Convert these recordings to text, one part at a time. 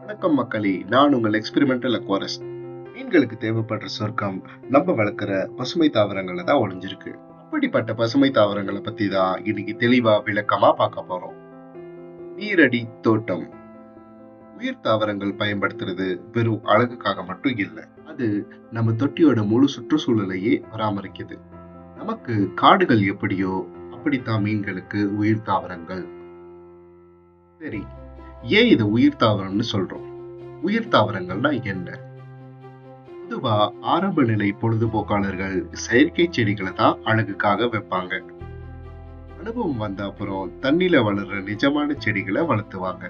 வணக்கம் மக்களே, நான் உங்கள் எக்ஸ்பெரிமெண்டல் அக்வாரிஸ்ட். மீன்களுக்கு தேவைப்படுற சொர்க்கம் நம்ம வளர்க்குற பசுமை தாவரங்கள்ல தான் ஒளிஞ்சிருக்கு. அப்படிப்பட்ட பசுமை தாவரங்களை பத்தி தான் இன்னைக்கு தெளிவா விளக்கமா பார்க்க போறோம். நீரடி தோட்டம். உயிர் தாவரங்கள் பயன்படுத்துறது வெறும் அழகுக்காக மட்டும் இல்லை, அது நம்ம தொட்டியோட முழு சுற்றுச்சூழலையே பராமரிக்குது. நமக்கு காடுகள் எப்படியோ அப்படித்தான் மீன்களுக்கு உயிர் தாவரங்கள். சரி, ஏன் இதை உயிர் தாவரம்னு சொல்றோம்? உயிர் தாவரங்கள்னா என்ன? பொதுவா ஆரம்ப நிலை பொழுதுபோக்காளர்கள் செயற்கை செடிகளை தான் அழகுக்காக வைப்பாங்க. அனுபவம் வந்த அப்புறம் தண்ணில வளர்ற நிஜமான செடிகளை வளர்த்துவாங்க.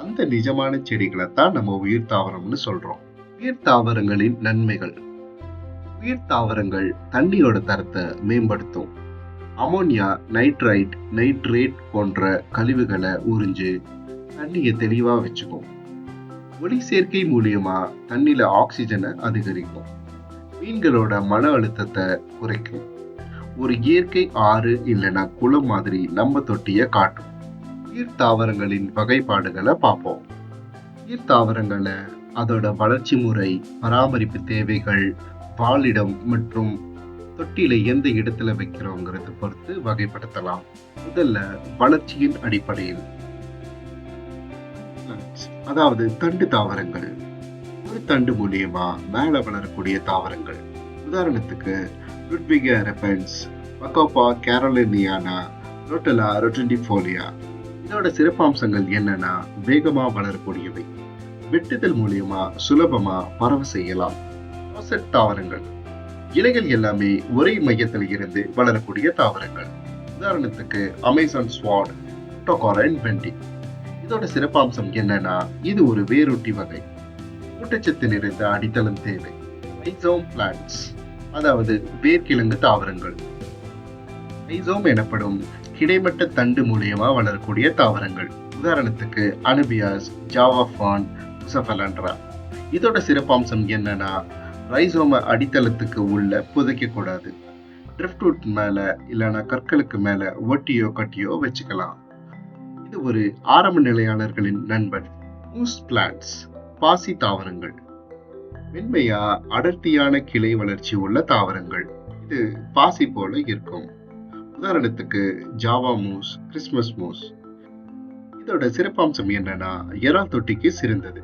அந்த நிஜமான செடிகளை தான் நம்ம உயிர் தாவரம்னு சொல்றோம். உயிர் தாவரங்களின் நன்மைகள். உயிர் தாவரங்கள் தண்ணியோட தரத்தை மேம்படுத்தும். அமோனியா, நைட்ரேட் போன்ற கழிவுகளை உறிஞ்சு தண்ணியை தெளிவா வச்சுக்கும். ஒளி சேர்க்கை மூலியமா தண்ணியில ஆக்சிஜனை அதிகரிக்கும். மீன்களோட மன அழுத்தத்தை குறைக்கும். ஒரு இயற்கை ஆறு இல்லைன்னா குளம் மாதிரி நம்ம தொட்டிய காட்டும். உயிர் தாவரங்களின் வகைப்பாடுகளை பார்ப்போம். உயிர் தாவரங்களை அதோட வளர்ச்சி முறை, பராமரிப்பு தேவைகள், வாழிடம் மற்றும் தொட்டியில எந்த இடத்துல வைக்கிறோங்கிறத பொறுத்து வகைப்படுத்தலாம். முதல்ல வளர்ச்சியின் அடிப்படையில், அதாவது தண்டு தாவரங்கள். ஒரு தண்டு மூலியமா மேல வளரக்கூடிய தாவரங்கள். உதாரணத்துக்கு லுட்விகா ரெபென்ஸ், பக்கோபா கேரோலினியானா, ரோட்டலா ரொட்டண்டிஃபோலியா. இதோட சிறப்பம்சங்கள் என்னன்னா, வேகமா வளரக்கூடியவை, வெட்டுதல் மூலியமா சுலபமா பரவ செய்யலாம். தாவரங்கள். இலைகள் எல்லாமே ஒரே மையத்தில் இருந்து வளரக்கூடிய தாவரங்கள். உதாரணத்துக்கு அமேசான் ஸ்வாட், டொகாரன் பெண்டி. இதோட சிறப்பம்சம் என்னன்னா, இது ஒரு வேரொட்டி வகை, ஊட்டச்சத்து நிறைந்த அடித்தளம் தேவை. ரைசோம் பிளான்ட்ஸ், அதாவது வேர்க்கிழங்கு தாவரங்கள். ரைசோம் எனப்படும் கிடைமட்ட தண்டு மூலியமா வளரக்கூடிய தாவரங்கள். உதாரணத்துக்கு அனுபியாஸ், ஜாவா ஃபான், புசபலண்ட்ரா. இதோட சிறப்பம்சம் என்னன்னா, ரைசோம அடித்தளத்துக்கு உள்ள புதைக்க கூடாது. ட்ரிஃப்ட்வுட் மேல இல்லைன்னா கற்களுக்கு மேல ஒட்டியோ கட்டியோ வச்சுக்கலாம். இது ஒரு ஆரம்ப நிலையாளர்களின் நண்பன். மூஸ் பிளான்ட்ஸ், பாசி தாவரங்கள். மென்மையா அடர்த்தியான கிளை வளர்ச்சி உள்ள தாவரங்கள். இது பாசி போல இருக்கும். உதாரணத்துக்கு ஜாவா மூஸ், கிறிஸ்மஸ் மூஸ். இதோட சிறப்பம்சம் என்னன்னா, இறால் தொட்டிக்கு சிறந்தது.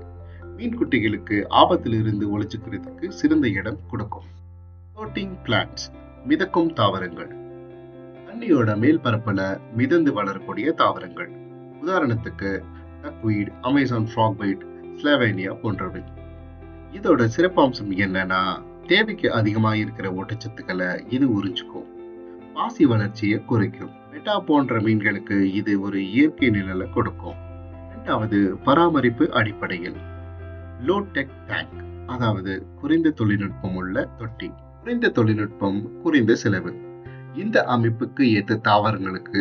மீன் குட்டிகளுக்கு ஆபத்திலிருந்து ஒளிச்சுக்கிறதுக்கு சிறந்த இடம் கொடுக்கும். ஃப்ளோட்டிங் பிளான்ட்ஸ், மிதக்கும் தாவரங்கள். தண்ணியோட மேல் பரப்புல மிதந்து வளரக்கூடிய தாவரங்கள். உதாரணத்துக்கு டக்வீட், அமேசான் ஃப்ராக்வைட், ஸ்லோவேனியா போன்றவை. இதோட சிறப்பம்சம் என்னன்னா, தேவைக்கு அதிகமா இருக்கிற ஊட்டச்சத்துக்களை இது உறிஞ்சுக்கும். பாசி வளர்ச்சியை குறைக்கும். மெட்டா போன்ற மீன்களுக்கு இது ஒரு இயற்கை நிழலை கொடுக்கும். இரண்டாவது, பராமரிப்பு அடிப்படையில். லோ டெக் டேங்க், அதாவது குறைந்த தொழில்நுட்பம் உள்ள தொட்டி. குறைந்த தொழில்நுட்பம், குறைந்த செலவு. இந்த அமைப்புக்கு ஏற்ற தாவரங்களுக்கு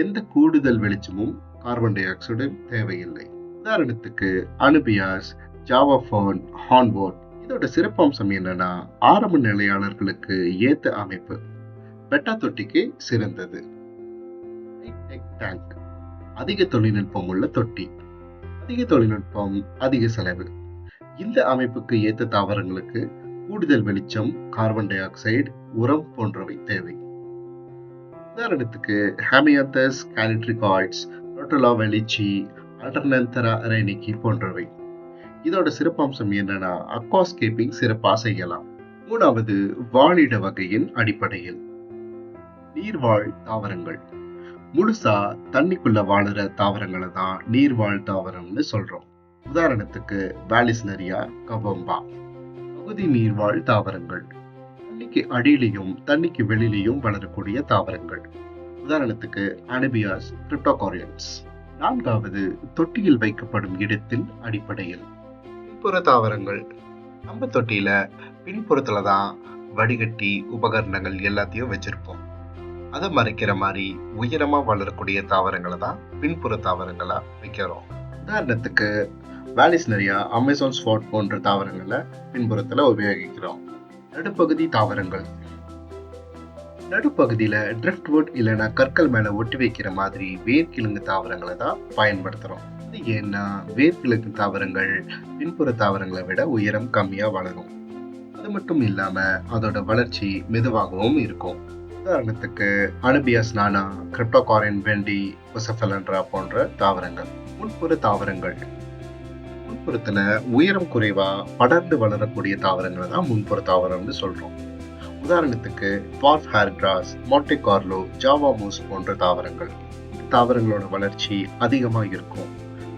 எந்த கூடுதல் வெளிச்சமும் கார்பன் டை ஆக்சைடும் தேவையில்லை. உதாரணத்துக்கு அனுபியாஸ், ஜாவா ஃபான், ஹார்ன்வோர்ட். இதோட சிறப்பம்சம் என்னன்னா, ஆரம்ப நிலையாளர்களுக்கு ஏற்ற அமைப்பு. பெட்டா தொட்டிக்கு சிறந்தது. டேங்க், அதிக தொழில்நுட்பம் உள்ள தொட்டி. அதிக தொழில்நுட்பம், அதிக செலவு. இந்த அமைப்புக்கு ஏற்ற தாவரங்களுக்கு கூடுதல் வெளிச்சம், கார்பன் டை ஆக்சைடு, உரம் போன்றவை தேவை. உதாரணத்துக்கு ஹேமியாந்தஸ் கேலிட்ரிகாய்ட்ஸ், ரோட்டலா வெலிச்சி, அல்டர்னந்தரா ரெனிக்கி போன்றவை. இதோட சிறப்பம்சம் என்னன்னா, அக்வாஸ்கேப்பிங் சிறப்பா செய்யலாம். மூணாவது, வாழிட வகையின் அடிப்படையில். நீர்வாழ் தாவரங்கள். முழுசா தண்ணிக்குள்ள வாழுற தாவரங்களை தான் நீர்வாழ் தாவரம்னு சொல்றோம். உதாரணத்துக்கு வாலிஸ்னரியா, கபம்பா. பகுதி நீர்வாழ் தாவரங்கள். தண்ணிக்கு அடியிலையும் தண்ணிக்கு வெளியிலையும் வளரக்கூடிய தாவரங்கள். உதாரணத்துக்கு அனுபியாஸ், கிரிப்டோகாரியன்ஸ். நான்காவது, தொட்டியில் வைக்கப்படும் இடத்தின் அடிப்படையில். பின்புற தாவரங்கள். நம்ம தொட்டியில பின்புறத்துல தான் வடிகட்டி உபகரணங்கள் எல்லாத்தையும் வச்சிருப்போம். அதை மறைக்கிற மாதிரி உயரமா வளரக்கூடிய தாவரங்களை தான் பின்புற தாவரங்களா வைக்கிறோம். உதாரணத்துக்கு வாலிஸ்னரியா, அமேசான் ஸ்வாட் போன்ற தாவரங்களை பின்புறத்துல உபயோகிக்கிறோம். நடுப்பகுதி தாவரங்கள். நடுப்பகுதியில ட்ரிஃப்ட்வுட் இல்லைன்னா கற்கள் மேல ஒட்டி வைக்கிற மாதிரி வேர்க்கிழங்கு தாவரங்களை தான் பயன்படுத்துறோம். இது ஏன்னா வேர்க்கிழக்கு தாவரங்கள் பின்புற தாவரங்களை விட உயரம் கம்மியா வளரும். அது மட்டும் இல்லாம அதோட வளர்ச்சி மெதுவாகவும் இருக்கும். உதாரணத்துக்கு அனுபியாஸ் நானா, கிரிப்டோகாரின் வெண்டி, கொசபெலண்ட்ரா போன்ற தாவரங்கள். முன்புற தாவரங்கள் முன்புறத்துல உயரம் குறைவா படர்ந்து வளரக்கூடிய தாவரங்களை தான் முன்புற தாவரம்னு சொல்றோம். உதாரணத்துக்கு dwarf hair grass, Monte Carlo, Java moss போன்ற தாவரங்கள். இந்த தாவரங்களோட வளர்ச்சி அதிகமா இருக்கும்.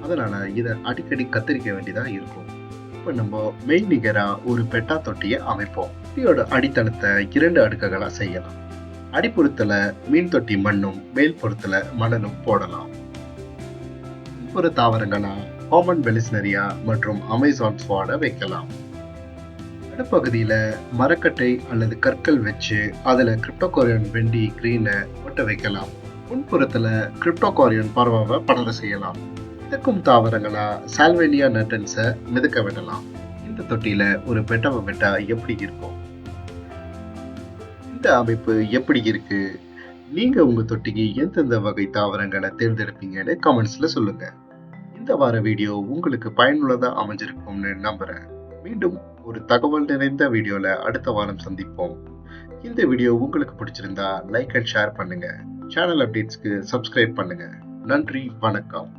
அதனால இதை அடிக்கடி கத்தரிக்க வேண்டியதா இருக்கும். இப்ப நம்ம மெய்நிகரா ஒரு பெட்டா தொட்டியை அமைப்போம். தொட்டியோட அடித்தளத்தை 2 அடுக்குகளா செய்யலாம். அடிப்புறத்துல மீன் தொட்டி மண்ணும் மேல்புறத்துல மணலும் போடலாம். உட்புற தாவரங்களா காமன் பெலிஸ்னரியா மற்றும் அமேசான் ஸ்வாட வைக்கலாம். நடுப்பகுதியில மரக்கட்டை அல்லது கற்கள் வச்சு அதுல கிரிப்டோகாரியன் வெண்டி கிரீனை ஒட்ட வைக்கலாம். முன்புறத்துல கிரிப்டோகாரியன் பறவை படர செய்யலாம். மிதக்கும் தாவரங்களா சால்வேனியா நட்டன்ஸை மிதக்க விடலாம். இந்த தொட்டியில ஒரு பெட்டவை விட்டா எப்படி இருக்கும்? இந்த அமைப்பு எப்படி இருக்கு? நீங்க உங்க தொட்டிக்கு எந்தெந்த வகை தாவரங்களை தேர்ந்தெடுப்பீங்கன்னு கமெண்ட்ஸ்ல சொல்லுங்க. இந்த வார வீடியோ உங்களுக்கு பயனுள்ளதா அமைஞ்சிருக்கும்னு நம்புறேன். மீண்டும் ஒரு தகவல் நிறைந்த வீடியோல அடுத்த வாரம் சந்திப்போம். இந்த வீடியோ உங்களுக்கு பிடிச்சிருந்தா லைக் அண்ட் ஷேர் பண்ணுங்க. சேனல் அப்டேட்ஸ்க்கு சப்ஸ்கிரைப் பண்ணுங்க. நன்றி, வணக்கம்.